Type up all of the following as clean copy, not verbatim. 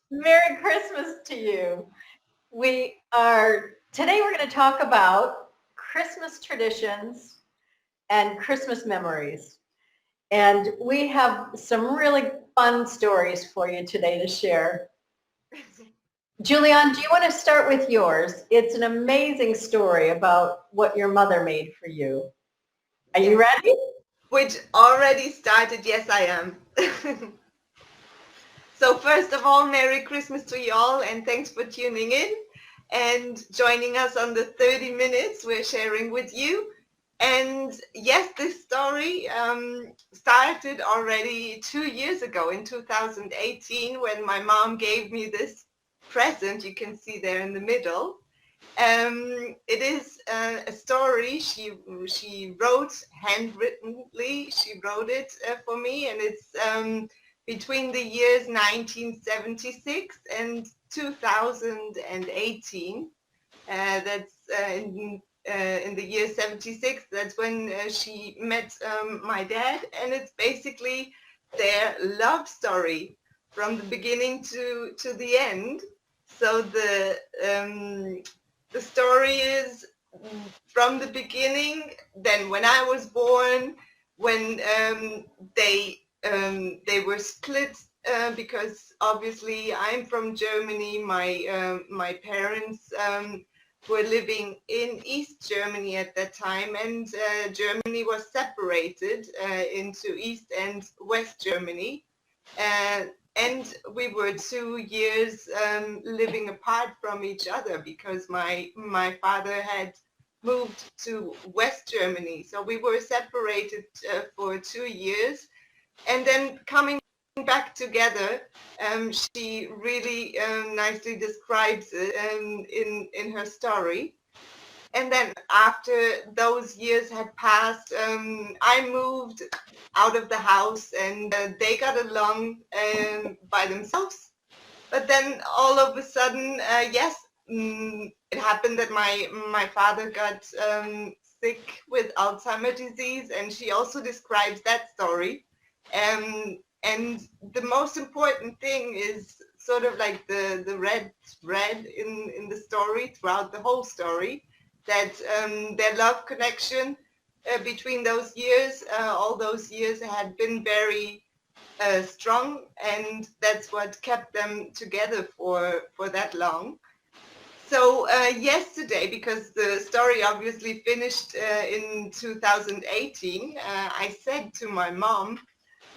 Merry Christmas to you. Today we're going to talk about Christmas traditions and Christmas memories. And we have some really fun stories for you today to share. Juliane, do you want to start with yours? It's an amazing story about what your mother made for you. Are you ready? Which already started, yes I am. So first of all, Merry Christmas to you all and thanks for tuning in and joining us on the 30 minutes we're sharing with you. And yes, this story started already 2 years ago in 2018 when my mom gave me this present you can see there in the middle. It is a story she wrote handwrittenly. She wrote it for me, and it's between the years 1976 and 2018. That's in the year 76. That's when she met my dad, and it's basically their love story from the beginning to the end. So the story is from the beginning, then when I was born, when they were split because obviously I'm from Germany. My parents were living in East Germany at that time, and Germany was separated into East and West Germany. And we were 2 years living apart from each other because my father had moved to West Germany. So we were separated for 2 years. And then coming back together, she really nicely describes it in her story. And then after those years had passed, I moved out of the house and they got along by themselves. But then all of a sudden, yes, it happened that my father got sick with Alzheimer's disease, and she also describes that story. And the most important thing is sort of like the red thread in the story throughout the whole story, that their love connection between those years, all those years had been very strong, and that's what kept them together for that long. So yesterday, because the story obviously finished in 2018, I said to my mom,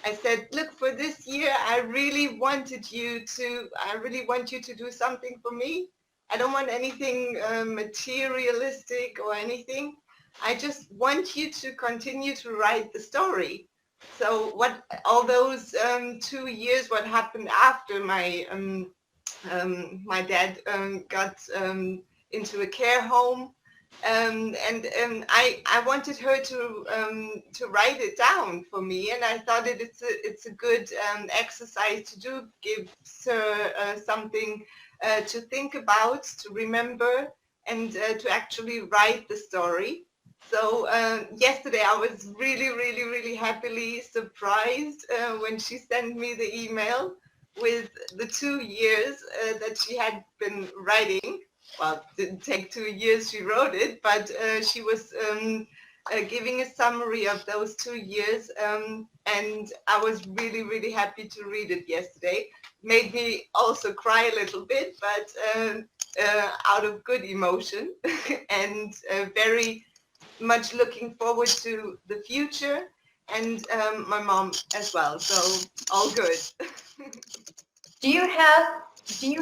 I said, look, for this year, I really want you to do something for me. I don't want anything materialistic or anything. I just want you to continue to write the story. So what all those 2 years, what happened after my dad got into a care home, and I wanted her to write it down for me, and I thought it's a good exercise to do, gives her something to think about, to remember, and to actually write the story. So yesterday I was really, really, really happily surprised when she sent me the email with the 2 years that she had been writing. Well, it didn't take 2 years she wrote it, but she was giving a summary of those 2 years, and I was really, really happy to read it yesterday. Made me also cry a little bit, but out of good emotion, and very much looking forward to the future, and my mom as well. So all good. Do you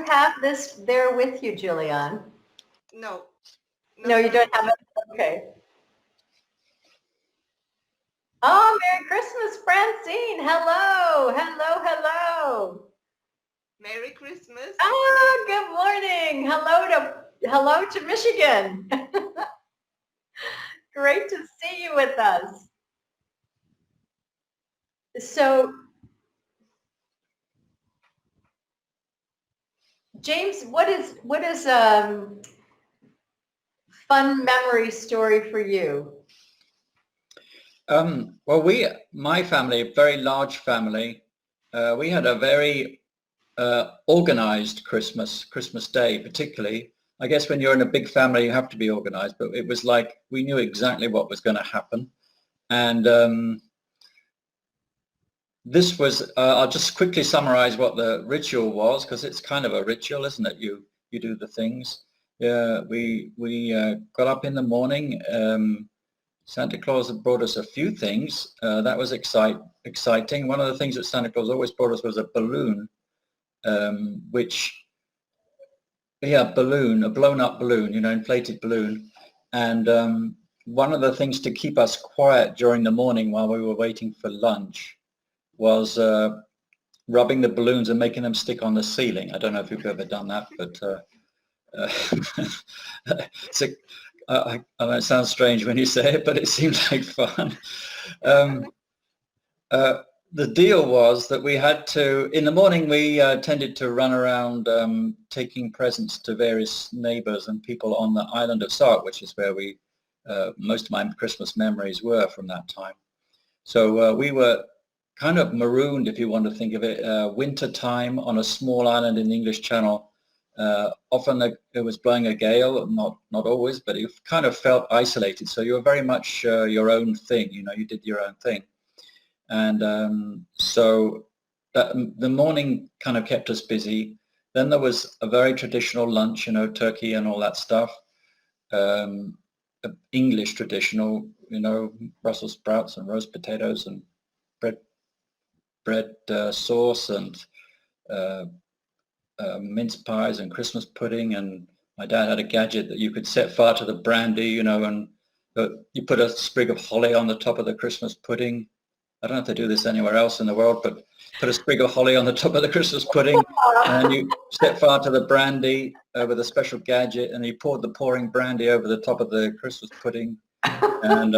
have this there with you, Juliane? No, No, no, you don't have it. Okay. Oh, Merry Christmas, Francine. Hello, hello, hello. Merry Christmas. Oh, good morning. Hello to Michigan. Great to see you with us. So, James, what is fun memory story for you? Well, my family, a very large family, we had a very organized Christmas Day particularly. I guess when you're in a big family, you have to be organized, but it was like we knew exactly what was going to happen. And this was, I'll just quickly summarize what the ritual was, because it's kind of a ritual, isn't it? You do the things. We got up in the morning. Santa Claus had brought us a few things. That was exciting. One of the things that Santa Claus always brought us was a balloon, a blown up balloon, inflated balloon. And one of the things to keep us quiet during the morning while we were waiting for lunch was rubbing the balloons and making them stick on the ceiling. I don't know if you've ever done that, but I know it sounds strange when you say it, but it seemed like fun. The deal was that we had to, in the morning, we tended to run around taking presents to various neighbors and people on the island of Sark, which is where most of my Christmas memories were from that time. So we were kind of marooned, if you want to think of it, winter time on a small island in the English Channel. Often it was blowing a gale, not always, but you kind of felt isolated. So you were very much your own thing, you did your own thing. And so the morning kind of kept us busy. Then there was a very traditional lunch, turkey and all that stuff. English traditional, Brussels sprouts and roast potatoes and bread sauce and mince pies and Christmas pudding. And my dad had a gadget that you could set fire to the brandy, and you put a sprig of holly on the top of the Christmas pudding. I don't know if they do this anywhere else in the world, but put a sprig of holly on the top of the Christmas pudding, and you set fire to the brandy with a special gadget, and you poured the pouring brandy over the top of the Christmas pudding, and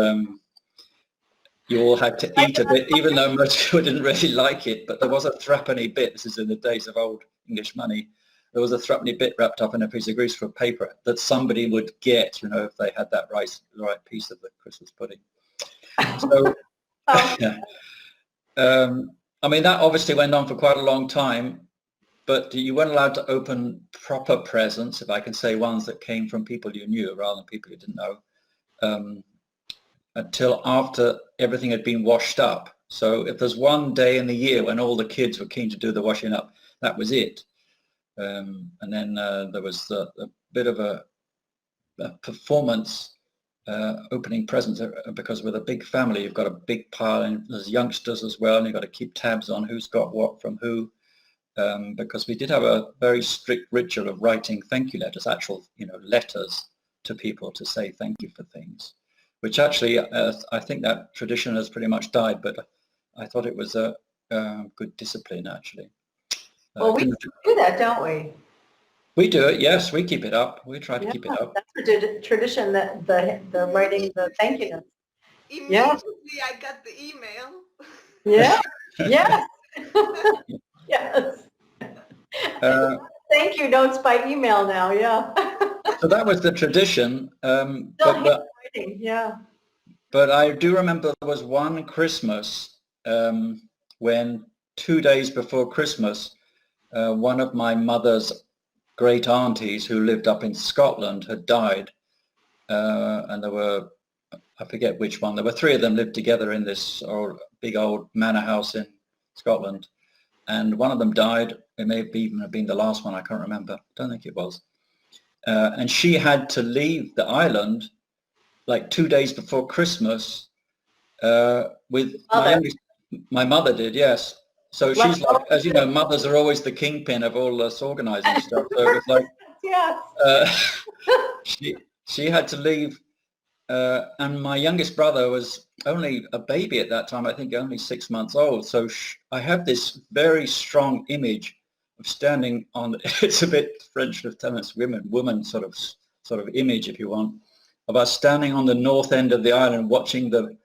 you all had to eat a bit, even though most people didn't really like it. But there was a threepenny bit. This is in the days of old English money. There was a threepenny bit wrapped up in a piece of greaseproof paper that somebody would get, if they had that right piece of the Christmas pudding. So. Yeah. I mean, that obviously went on for quite a long time, but you weren't allowed to open proper presents, if I can say, ones that came from people you knew rather than people you didn't know, until after everything had been washed up. So if there's one day in the year when all the kids were keen to do the washing up, that was it. And then there was a bit of a performance opening presents, because with a big family you've got a big pile, and there's youngsters as well, and you've got to keep tabs on who's got what from who, because we did have a very strict ritual of writing thank you letters, actual letters to people to say thank you for things, which actually I think that tradition has pretty much died, but I thought it was a good discipline actually. Well, we do that, don't we? We do it, yes. We keep it up. We try to keep it up. That's a tradition, that the writing the thank you notes. Immediately I got the email. Yeah. Yes. Yes. Thank you notes by email now. Yeah. So that was the tradition. Still writing, yeah. But I do remember there was one Christmas when 2 days before Christmas, one of my mother's great aunties who lived up in Scotland had died, and there were, I forget which one, there were three of them lived together in this big old manor house in Scotland, and one of them died. It may even have been the last one, I can't remember, I don't think it was, and she had to leave the island like 2 days before Christmas with my mother did, yes. So she's like, as you know, mothers are always the kingpin of all this organizing stuff. So it was like, yes. She had to leave, and my youngest brother was only a baby at that time, I think only 6 months old. So I have this very strong image of standing on, it's a bit French lieutenant's woman sort of image, if you want, of us standing on the north end of the island watching the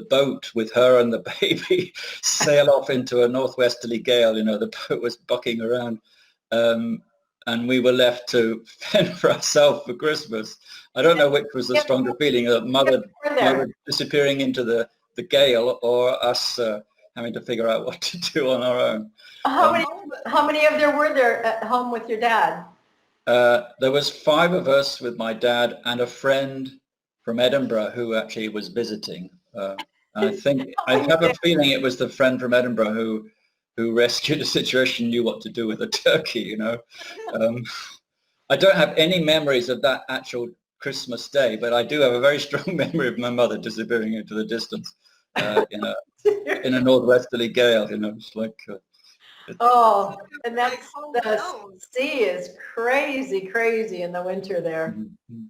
boat with her and the baby sail off into a northwesterly gale. The boat was bucking around, and we were left to fend for ourselves for Christmas. I don't know which was the stronger feeling, mother disappearing into the gale, or us having to figure out what to do on our own. How many of there were there at home with your dad? There was 5 of us with my dad and a friend from Edinburgh who actually was visiting. I have a feeling it was the friend from Edinburgh who rescued the situation, knew what to do with the turkey, you know. I don't have any memories of that actual Christmas day, but I do have a very strong memory of my mother disappearing into the distance in a northwesterly gale, you know. It's like... and that's, the sea is crazy, crazy in the winter there. Mm-hmm.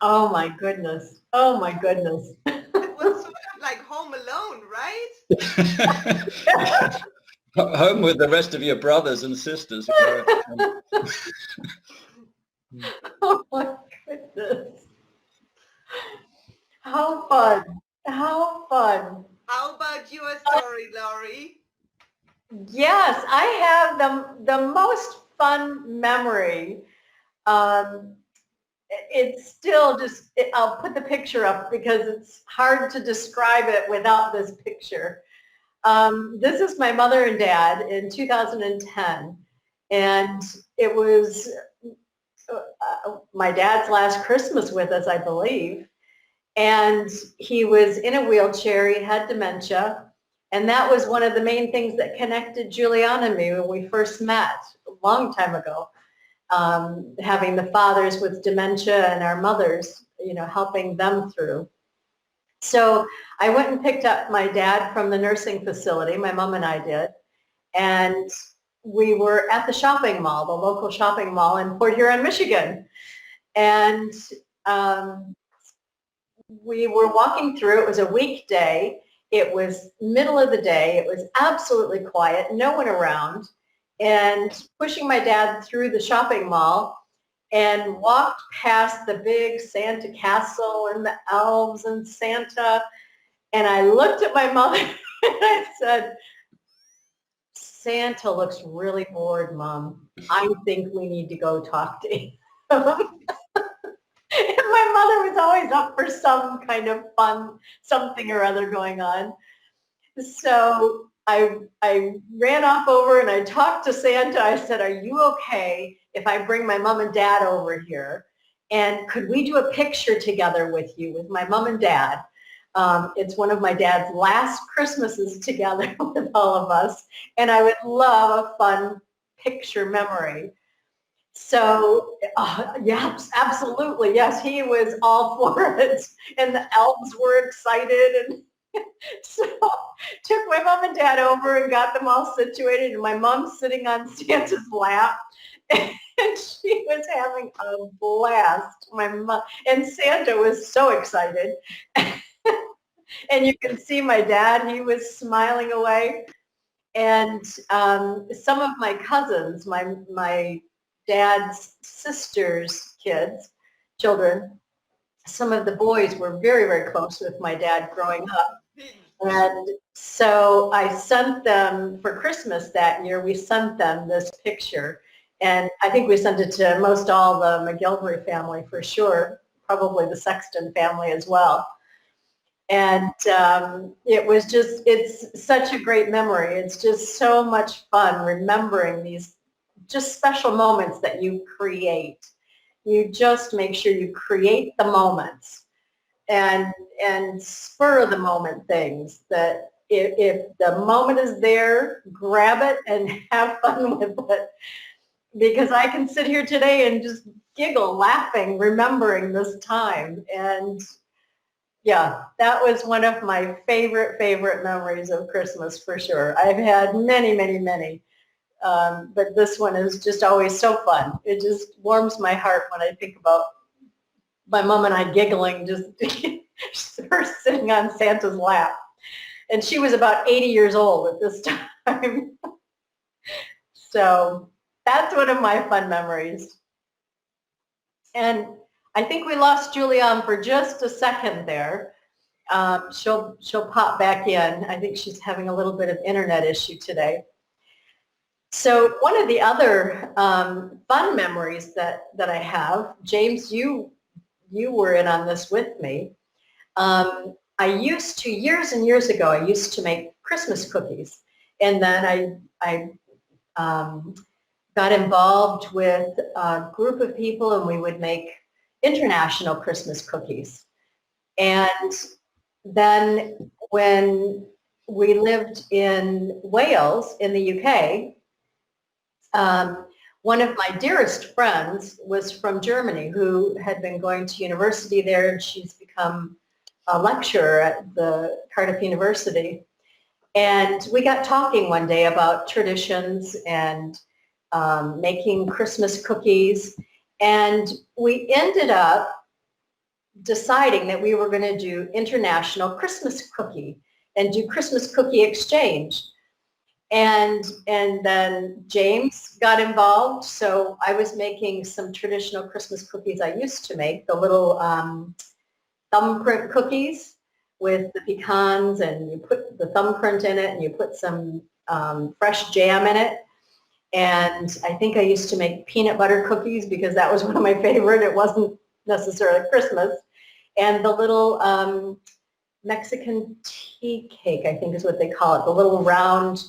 Oh my goodness. Oh my goodness. It was sort of like Home Alone, right? Home with the rest of your brothers and sisters. Oh my goodness. How fun. How fun. How about your story, Lorrie? Yes, I have the most fun memory. It's still just, I'll put the picture up because it's hard to describe it without this picture. This is my mother and dad in 2010, and it was my dad's last Christmas with us, I believe, and he was in a wheelchair, he had dementia, and that was one of the main things that connected Juliane and me when we first met a long time ago. Having the fathers with dementia and our mothers, you know, helping them through. So I went and picked up my dad from the nursing facility, my mom and I did, and we were at the shopping mall, the local shopping mall in Port Huron, Michigan. And we were walking through, it was a weekday, it was middle of the day, it was absolutely quiet, no one around, and pushing my dad through the shopping mall and walked past the big Santa castle and the elves and Santa, and I looked at my mother and I said, Santa looks really bored, Mom. I think we need to go talk to him. And my mother was always up for some kind of fun, something or other going on. So I ran off over and I talked to Santa. I said, are you okay if I bring my mom and dad over here? And could we do a picture together with you, with my mom and dad? It's one of my dad's last Christmases together with all of us. And I would love a fun picture memory. So, yes, absolutely. Yes, he was all for it. And the elves were excited. And so took my mom and dad over and got them all situated. And my mom's sitting on Santa's lap. And she was having a blast. My mom and Santa was so excited. And you can see my dad, he was smiling away. And some of my cousins, my dad's sister's children, some of the boys were very, very close with my dad growing up. And so I sent them, for Christmas that year, we sent them this picture. And I think we sent it to most all the MacGilvray family for sure, probably the Sexton family as well. And it was just, it's such a great memory. It's just so much fun remembering these just special moments that you create. You just make sure you create the moments and spur of the moment things that if the moment is there, grab it and have fun with it. Because I can sit here today and just giggle, laughing, remembering this time. And yeah, that was one of my favorite memories of Christmas for sure. I've had many, many, many. But this one is just always so fun. It just warms my heart when I think about my mom and I giggling, just her sitting on Santa's lap. And she was about 80 years old at this time. So that's one of my fun memories. And I think we lost Juliane for just a second there. She'll pop back in. I think she's having a little bit of internet issue today. So one of the other fun memories that I have, James, you were in on this with me. I used to, years and years ago, I used to make Christmas cookies. And then I got involved with a group of people, and we would make international Christmas cookies. And then when we lived in Wales in the UK, one of my dearest friends was from Germany, who had been going to university there, and she's become a lecturer at the Cardiff University. And we got talking one day about traditions and making Christmas cookies, and we ended up deciding that we were going to do international Christmas cookie and do Christmas cookie exchange. And then James got involved, so I was making some traditional Christmas cookies I used to make, the little thumbprint cookies with the pecans, and you put the thumbprint in it, and you put some fresh jam in it. And I think I used to make peanut butter cookies because that was one of my favorite. It wasn't necessarily Christmas. And the little Mexican tea cake, I think is what they call it, the little round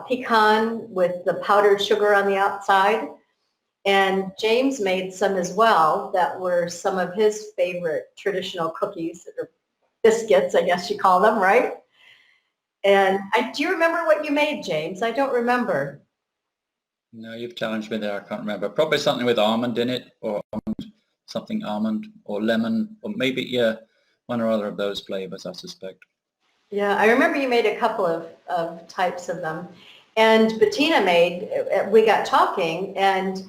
pecan with the powdered sugar on the outside. And James made some as well that were some of his favorite traditional cookies, or biscuits, I guess you call them, right? And do you remember what you made, James? I don't remember. No, you've challenged me there. I can't remember. Probably something with almond in it, or something almond, or lemon, or maybe, yeah, one or other of those flavors, I suspect. Yeah, I remember you made a couple of types of them. And Bettina we got talking, and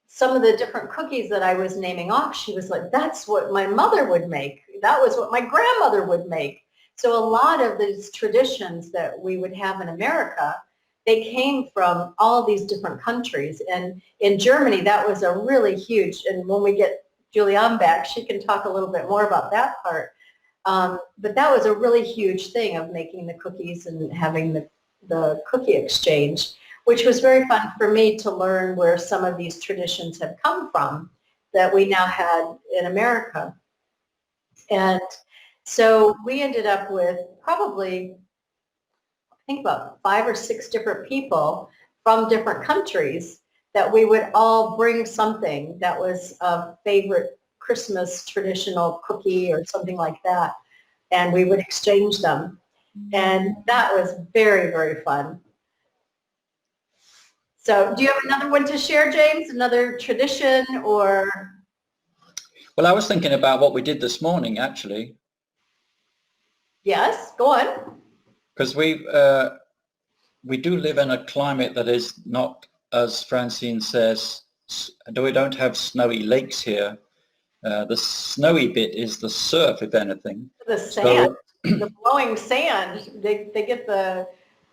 some of the different cookies that I was naming off, she was like, that's what my mother would make. That was what my grandmother would make. So a lot of these traditions that we would have in America, they came from all these different countries. And in Germany, that was a really huge, and when we get Juliane back, she can talk a little bit more about that part. But that was a really huge thing of making the cookies and having the cookie exchange, which was very fun for me to learn where some of these traditions have come from that we now had in America. And so we ended up with probably, I think, about 5 or 6 different people from different countries that we would all bring something that was a favorite Christmas traditional cookie or something like that, and we would exchange them. And that was very, very fun. So do you have another one to share, James? Another tradition or? Well, I was thinking about what we did this morning, actually. Yes, go on. Because we do live in a climate that is not, as Francine says, we don't have snowy lakes here. The snowy bit is the surf, if anything. The sand, the blowing sand. They get the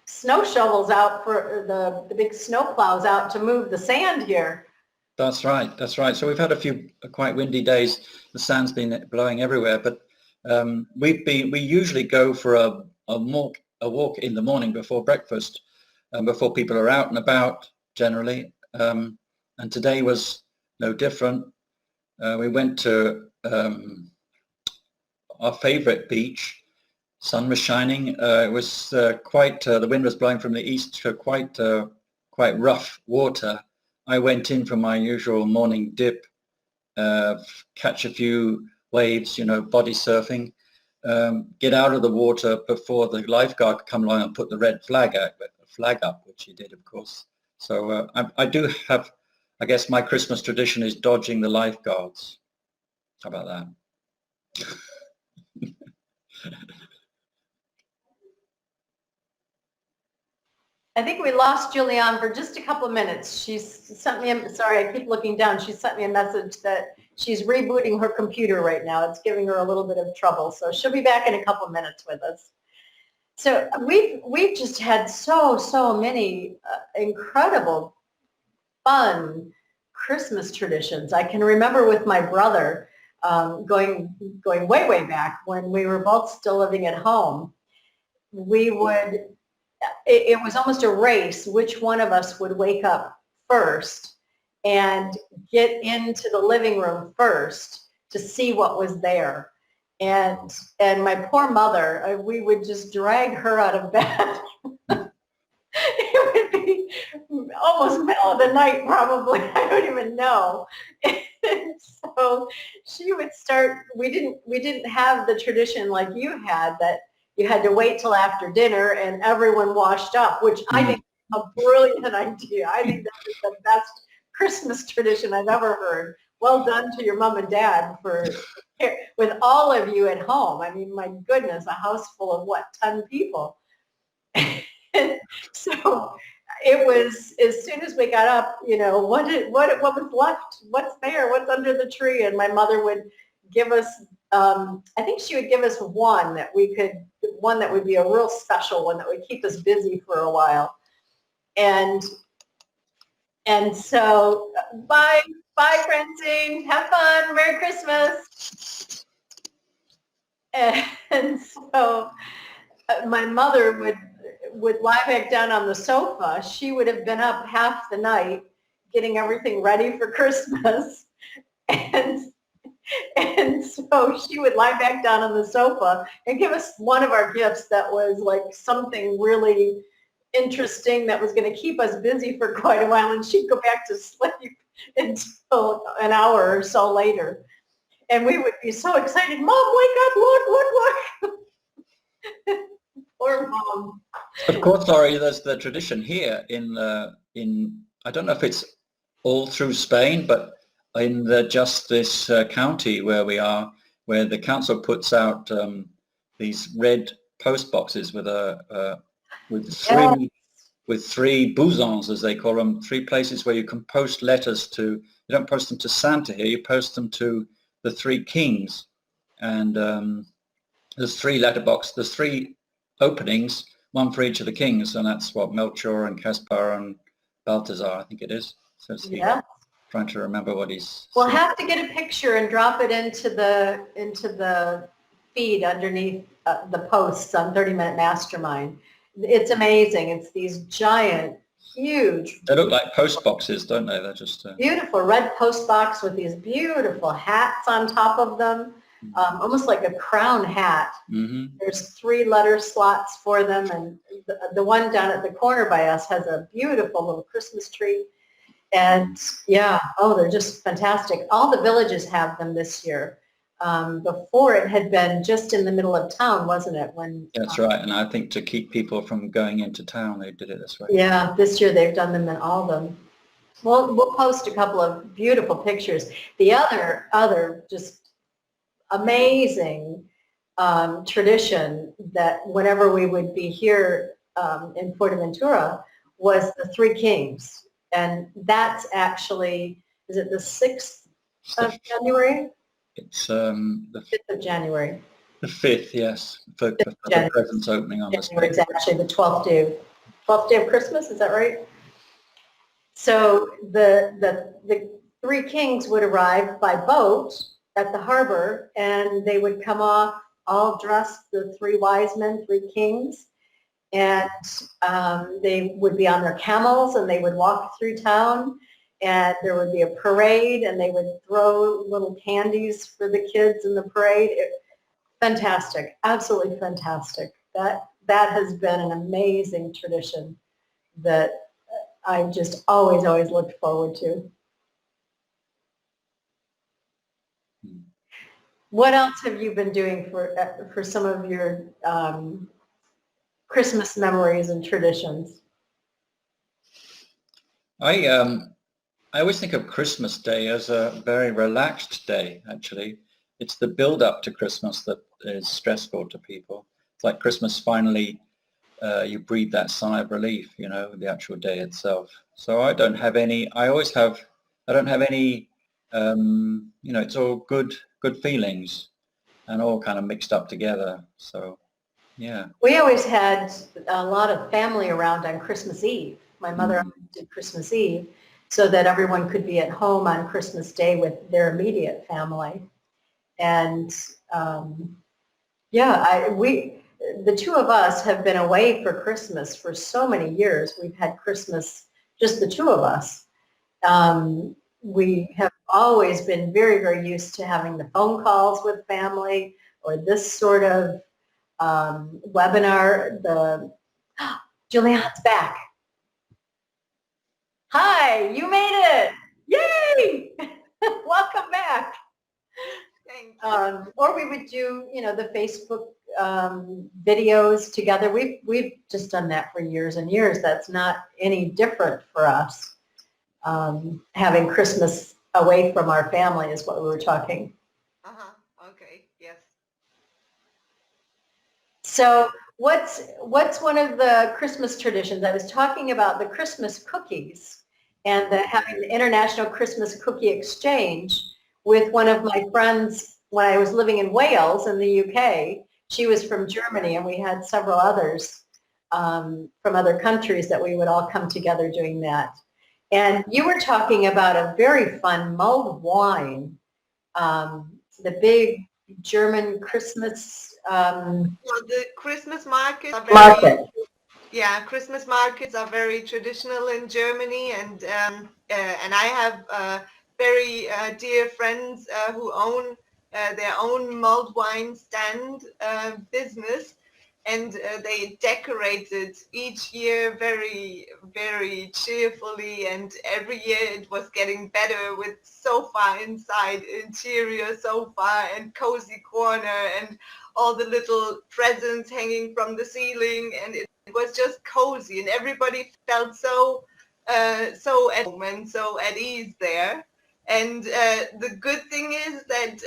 snow shovels out for the big snow plows out to move the sand here. That's right. That's right. So we've had a few quite windy days. The sand's been blowing everywhere, but we usually go for a walk in the morning before breakfast, before people are out and about generally. And today was no different. We went to our favorite beach. Sun was shining. It was quite, the wind was blowing from the east, so quite rough water. I went in for my usual morning dip, catch a few waves, body surfing, get out of the water before the lifeguard could come along and put the red flag up, which he did, of course. So I do have, I guess my Christmas tradition is dodging the lifeguards. How about that? I think we lost Juliane for just a couple of minutes. She's sent me, sorry, I keep looking down. She sent me a message that she's rebooting her computer right now. It's giving her a little bit of trouble. So she'll be back in a couple of minutes with us. So we've just had so many incredible, fun Christmas traditions. I can remember with my brother going way back when we were both still living at home. We would, it was almost a race which one of us would wake up first and get into the living room first to see what was there. And my poor mother, we would just drag her out of bed. It would be almost middle of the night, probably. I don't even know. And so she would start. We didn't have the tradition like you had, that you had to wait till after dinner and everyone washed up, which I think is a brilliant idea. I think that is the best Christmas tradition I've ever heard. Well done to your mom and dad for with all of you at home. I mean, my goodness, a house full of what, 10 people. So it was, as soon as we got up, what was left, what's there, what's under the tree, and my mother would give us, I think she would give us one that would be a real special one that would keep us busy for a while, and so bye, Francine, have fun, Merry Christmas, and so my mother would lie back down on the sofa. She would have been up half the night getting everything ready for Christmas. And so she would lie back down on the sofa and give us one of our gifts that was like something really interesting that was going to keep us busy for quite a while. And she'd go back to sleep until an hour or so later. And we would be so excited, Mom, wake up, look. Poor Mom. Of course, Lorrie, there's the tradition here in I don't know if it's all through Spain, but in just this county where we are, where the council puts out these red post boxes with three bouzons, as they call them, 3 places where you can post letters to. You don't post them to Santa here, you post them to the 3 kings, and there's 3 letterbox. There's 3 openings, one for each of the kings, and that's what, Melchior and Caspar and Balthazar, I think it is. So it's trying to remember what he's. We'll have to get a picture and drop it into the feed underneath the posts on 30-Minute Mastermind. It's amazing. It's these giant, huge. They look like post boxes, don't they? They're just beautiful red post box with these beautiful hats on top of them. Almost like a crown hat. Mm-hmm. There's 3 letter slots for them, and the one down at the corner by us has a beautiful little Christmas tree. And they're just fantastic. All the villages have them this year. Before it had been just in the middle of town, wasn't it? That's right, and I think to keep people from going into town, they did it this way. Yeah, this year they've done them in all of them. We'll post a couple of beautiful pictures. The other just amazing tradition that whenever we would be here in Fuerteventura was the 3 Kings. And that's actually, is it the 6th of January? It's the 5th of January. The 5th, yes. For the presents opening on this. It's actually the 12th day of Christmas, is that right? So the 3 Kings would arrive by boat at the harbor, and they would come off all dressed, the 3 wise men, 3 kings, and they would be on their camels, and they would walk through town, and there would be a parade, and they would throw little candies for the kids in the parade. Fantastic, absolutely fantastic. That has been an amazing tradition that I just always looked forward to. What else have you been doing for some of your Christmas memories and traditions? I always think of Christmas Day as a very relaxed day, actually. It's the build-up to Christmas that is stressful to people. It's like Christmas finally, you breathe that sigh of relief, the actual day itself. So I don't have any, it's all good feelings and all kind of mixed up together. So, yeah. We always had a lot of family around on Christmas Eve. My mother did Christmas Eve so that everyone could be at home on Christmas Day with their immediate family. And the 2 of us have been away for Christmas for so many years. We've had Christmas, just the 2 of us. We have always been very, very used to having the phone calls with family or this sort of webinar. Juliane's back. Hi, you made it. Yay! Welcome back. Thanks. Or we would do, the Facebook videos together. We've just done that for years and years. That's not any different for us. Having Christmas away from our family is what we were talking. Okay. Yes. So what's one of the Christmas traditions? I was talking about the Christmas cookies and having the International Christmas Cookie Exchange with one of my friends when I was living in Wales in the UK. She was from Germany, and we had several others from other countries that we would all come together doing that. And you were talking about a very fun mulled wine, the big German Christmas The Christmas markets are market. Yeah, Christmas markets are very traditional in Germany, and I have very dear friends who own their own mulled wine stand business, and they decorated each year very, very cheerfully, and every year it was getting better with sofa inside, interior sofa and cozy corner and all the little presents hanging from the ceiling, and it was just cozy, and everybody felt so at home and so at ease there. And the good thing is that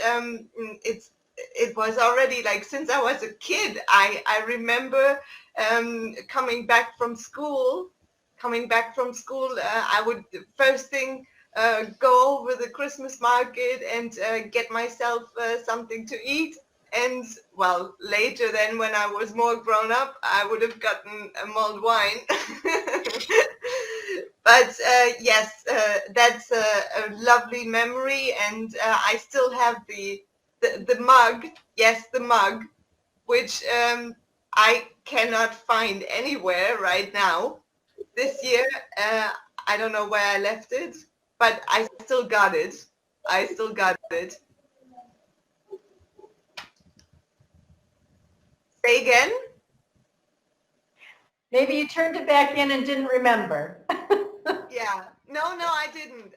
it was already like since I was a kid. I remember coming back from school. I would first thing go over the Christmas market and get myself something to eat. And well, later then when I was more grown up, I would have gotten a mulled wine. But yes, that's a lovely memory, and I still have the mug. Yes, the mug, which I cannot find anywhere right now. This year, I don't know where I left it, but I still got it. Say again? Maybe you turned it back in and didn't remember. Yeah. No, I didn't.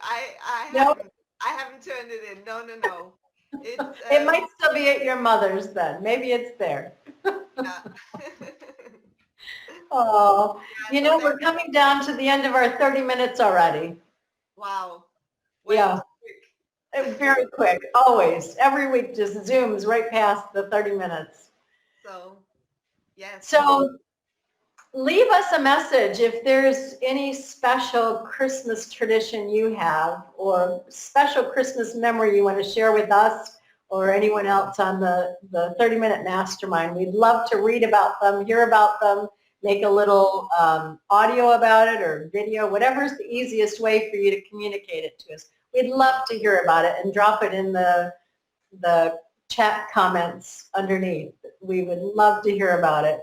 Nope. I haven't turned it in. No. It's It might still be at your mother's then. Maybe it's there. yeah. Oh, so we're coming down to the end of our 30 minutes already. Wow. Yeah. Quick. Very quick, always. Every week just zooms right past the 30 minutes. So, yes. So leave us a message if there's any special Christmas tradition you have or special Christmas memory you want to share with us or anyone else on the 30-minute mastermind. We'd love to read about them, hear about them, make a little audio about it or video, whatever's the easiest way for you to communicate it to us. We'd love to hear about it and drop it in the chat comments underneath. We would love to hear about it.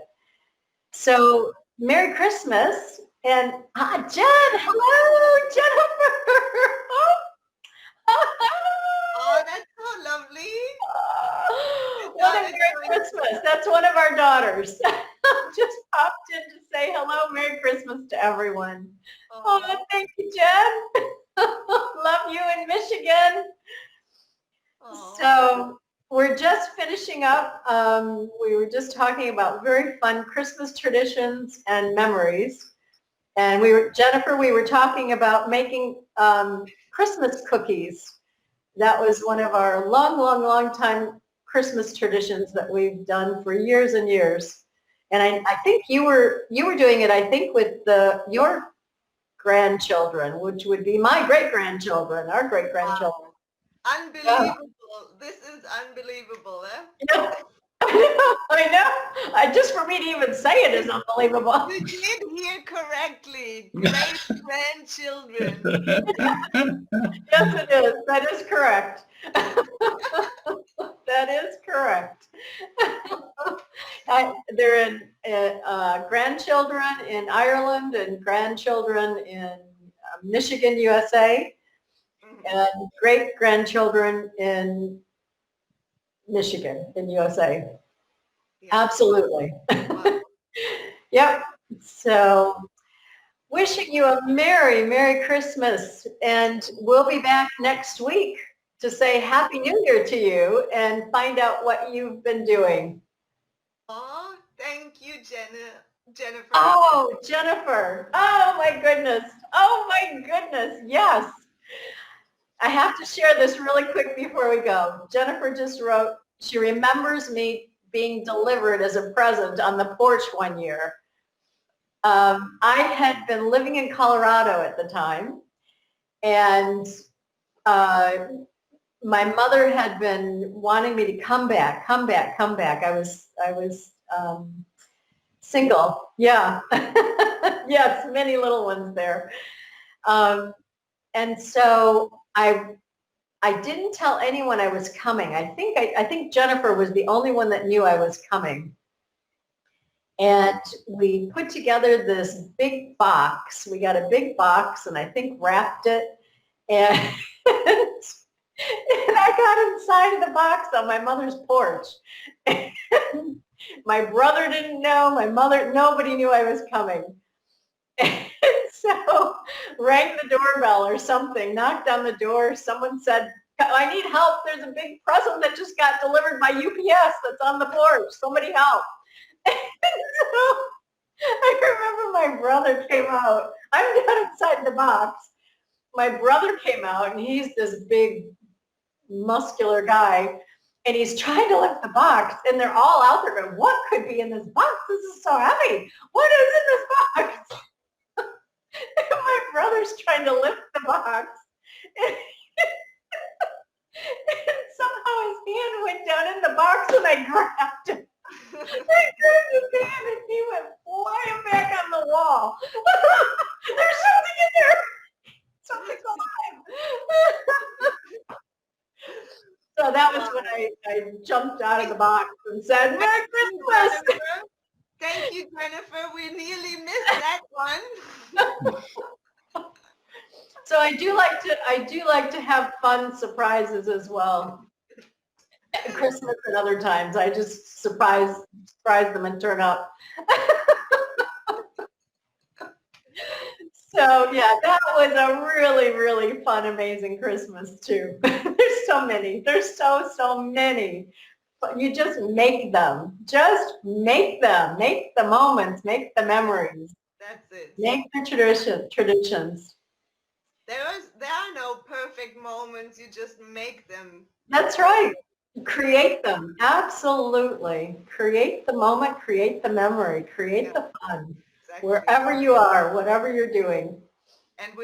So Merry Christmas. And Jen, hello, Jennifer. Oh, that's so lovely. What a Merry Christmas. That's one of our daughters. Just popped in to say hello, Merry Christmas to everyone. Oh, thank you, Jen. Love you in Michigan. So we're just finishing up. We were just talking about very fun Christmas traditions and memories. And Jennifer, we were talking about making Christmas cookies. That was one of our long time Christmas traditions that we've done for years and years. And I think you were doing it, I think, with your grandchildren, which would be my great-grandchildren, our great-grandchildren. Unbelievable. This is unbelievable, eh? Yeah. I know. Just for me to even say it is unbelievable. You did hear correctly. Great grandchildren. Yes, it is. That is correct. That is correct. They're in grandchildren in Ireland and grandchildren in Michigan, USA, and great-grandchildren in Michigan in USA. Yeah. Absolutely. Wow. Yep. So wishing you a Merry, Merry Christmas. And we'll be back next week to say Happy New Year to you and find out what you've been doing. Oh, thank you, Jennifer. Oh, Jennifer. Oh, my goodness. Oh, my goodness. Yes. I have to share this really quick before we go. Jennifer just wrote, she remembers me being delivered as a present on the porch one year. I had been living in Colorado at the time, and my mother had been wanting me to come back. I was single. Yeah. Yes, many little ones there. And so I didn't tell anyone I was coming. I think Jennifer was the only one that knew I was coming. And we put together this big box. We got a big box and I think wrapped it. And, and I got inside of the box on my mother's porch. And my brother didn't know, my mother, nobody knew I was coming. And so rang the doorbell or something, knocked on the door. Someone said, I need help. There's a big present that just got delivered by UPS that's on the porch. Somebody help. And so I remember my brother came out. I'm not inside the box. My brother came out, and he's this big, muscular guy, and he's trying to lift the box, and they're all out there going, what could be in this box? This is so heavy. What is in this box? And my brother's trying to lift the box, and somehow his hand went down in the box, and I grabbed him. I grabbed his hand and he went flying back on the wall. There's something in there. Something's alive. So that was when I jumped out of the box and said, Merry Christmas. Thank you, Jennifer. We nearly missed that one. So I do like to have fun surprises as well. At Christmas and other times, I just surprise them and turn up. So yeah, that was a really, really fun, amazing Christmas too. There's so many. There's so many. But you just make them. Just make them. Make the moments. Make the memories. That's it. Make the traditions. There are no perfect moments. You just make them. That's right. Create them. Absolutely. Create the moment. Create the memory. Create the fun. Exactly. Wherever you are, whatever you're doing. And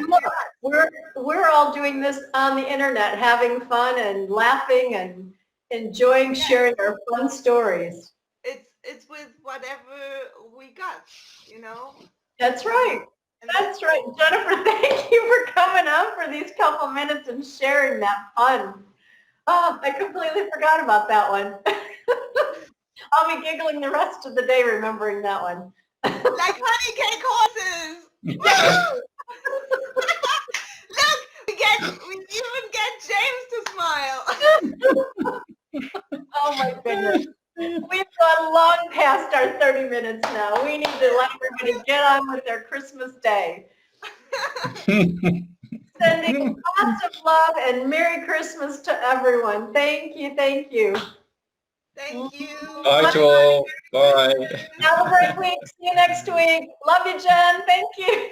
look, we're all doing this on the internet, having fun and laughing and enjoying sharing our fun stories. It's with whatever we got, you know. That's right. That's right. Jennifer, thank you for coming on for these couple minutes and sharing that fun. Oh, I completely forgot about that one. I'll be giggling the rest of the day remembering that one. Like honey cake horses. Look, we even get James to smile. Oh my goodness. We've gone long past our 30 minutes now. We need to let everybody get on with their Christmas day. Sending lots of love and Merry Christmas to everyone. Thank you. Thank you. Thank you. Bye to all. Bye. Have a great week. See you next week. Love you, Jen. Thank you.